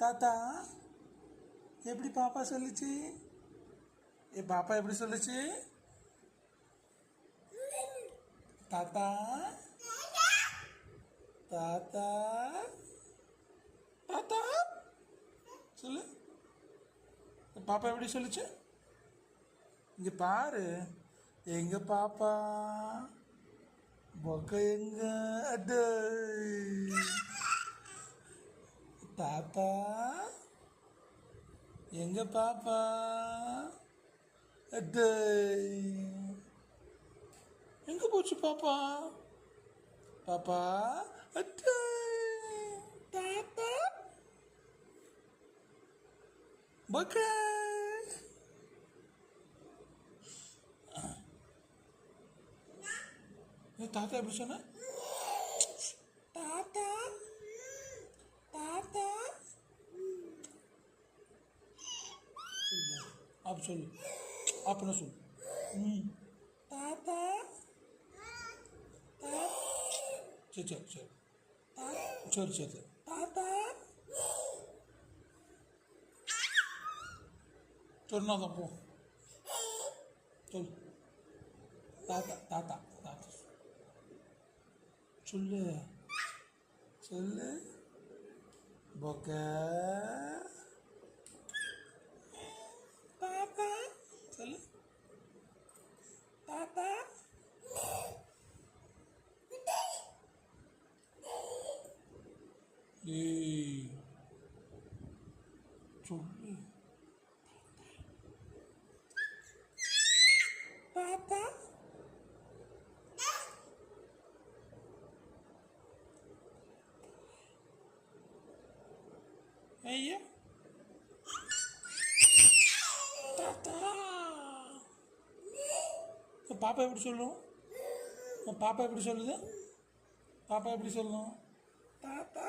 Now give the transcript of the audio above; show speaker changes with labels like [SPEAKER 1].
[SPEAKER 1] தாத்தா எப்படி பாப்பா சொல்லுச்சு? பாப்பா எப்படி சொல்லுச்சு? தாத்தா தாத்தா தாத்தா சொல்லு. பாப்பா எப்படி சொல்லுச்சு? இங்க பாரு, எங்க பாப்பா பொக்க எங்க? அட தாத்தா எங்க பாப்பா? அட எங்க போச்சு பாப்பா? பாப்பா அட தாத்தா பொக்க. தாத்தா எப்படி சொன்ன? தாத்தா தாத்தா அப்படி சொல்லு, அப்படின்னா சொல்லு. ம் தாத்தா சரி சரி சரி சரி சரி சரி தாத்தா சொன்னாதான் போ சொல்லு. தாத்தா தாத்தா தாத்தா சொல்லு சொல்லு. பொக்க தாத்தா சொல்லு. தாத்தா ஏய் சொல்லு. தாத்தா ஐயா தாத்தா. பாப்பா எப்படி சொல்லும்? பாப்பா எப்படி சொல்லுது? பாப்பா எப்படி சொல்லணும்? தாத்தா